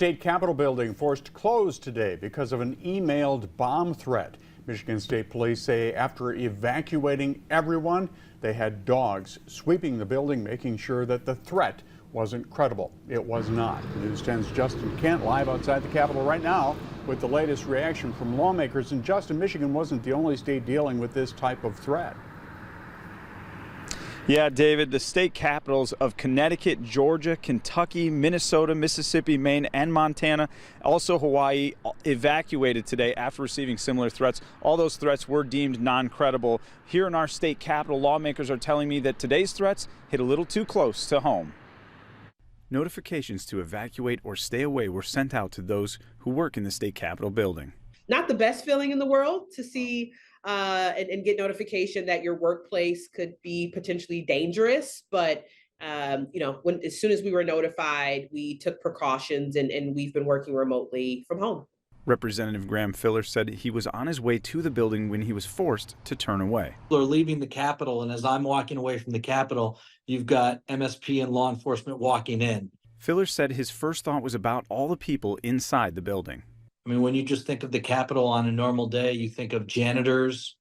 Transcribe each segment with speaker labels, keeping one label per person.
Speaker 1: State Capitol building forced closed today because of an emailed bomb threat. Michigan State Police say after evacuating everyone, they had dogs sweeping the building, making sure that the threat wasn't credible. It was not. News 10's Justin Kent live outside the Capitol right now with the latest reaction from lawmakers. And Justin, Michigan wasn't the only state dealing with this type of threat.
Speaker 2: Yeah, David, the state capitals of Connecticut, Georgia, Kentucky, Minnesota, Mississippi, Maine, and Montana, also Hawaii, evacuated today after receiving similar threats. All those threats were deemed non-credible. Here in our state capital, lawmakers are telling me that today's threats hit a little too close to home. Notifications to evacuate or stay away were sent out to those who work in the state capitol building.
Speaker 3: Not the best feeling in the world to see and get notification that your workplace could be potentially dangerous. But, as soon as we were notified, we took precautions and we've been working remotely from home.
Speaker 2: Representative Graham Filler said he was on his way to the building when he was forced to turn away.
Speaker 4: People are leaving the Capitol, and as I'm walking away from the Capitol, you've got MSP and law enforcement walking in.
Speaker 2: Filler said his first thought was about all the people inside the building.
Speaker 4: I mean, when you just think of the Capitol on a normal day, you think of janitors,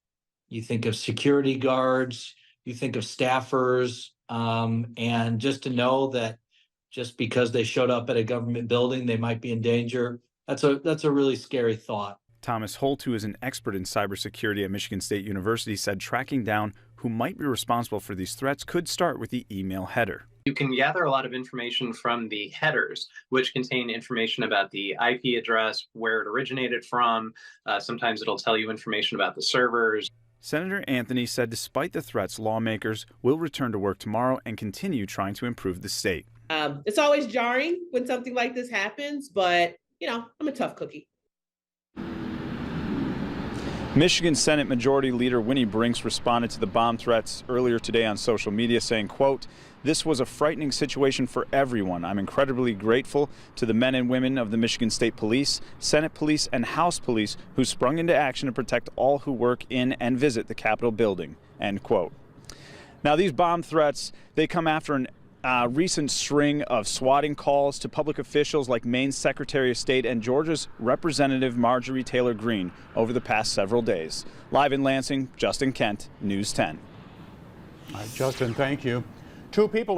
Speaker 4: you think of security guards, you think of staffers, and just to know that just because they showed up at a government building, they might be in danger, that's a really scary thought.
Speaker 2: Thomas Holt, who is an expert in cybersecurity at Michigan State University, said tracking down who might be responsible for these threats could start with the email header.
Speaker 5: You can gather a lot of information from the headers, which contain information about the IP address, where it originated from. Sometimes it'll tell you information about the servers.
Speaker 2: Senator Anthony said despite the threats, lawmakers will return to work tomorrow and continue trying to improve the state.
Speaker 3: It's always jarring when something like this happens, but, I'm a tough cookie.
Speaker 2: Michigan Senate Majority Leader Winnie Brinks responded to the bomb threats earlier today on social media saying, quote, "This was a frightening situation for everyone. I'm incredibly grateful to the men and women of the Michigan State Police, Senate Police, and House Police who sprung into action to protect all who work in and visit the Capitol building," end quote. Now, these bomb threats, they come after an recent string of swatting calls to public officials like Maine's Secretary of State and Georgia's Representative Marjorie Taylor Greene over the past several days. Live in Lansing, Justin Kent, News 10.
Speaker 1: All right, Justin, thank you. Two people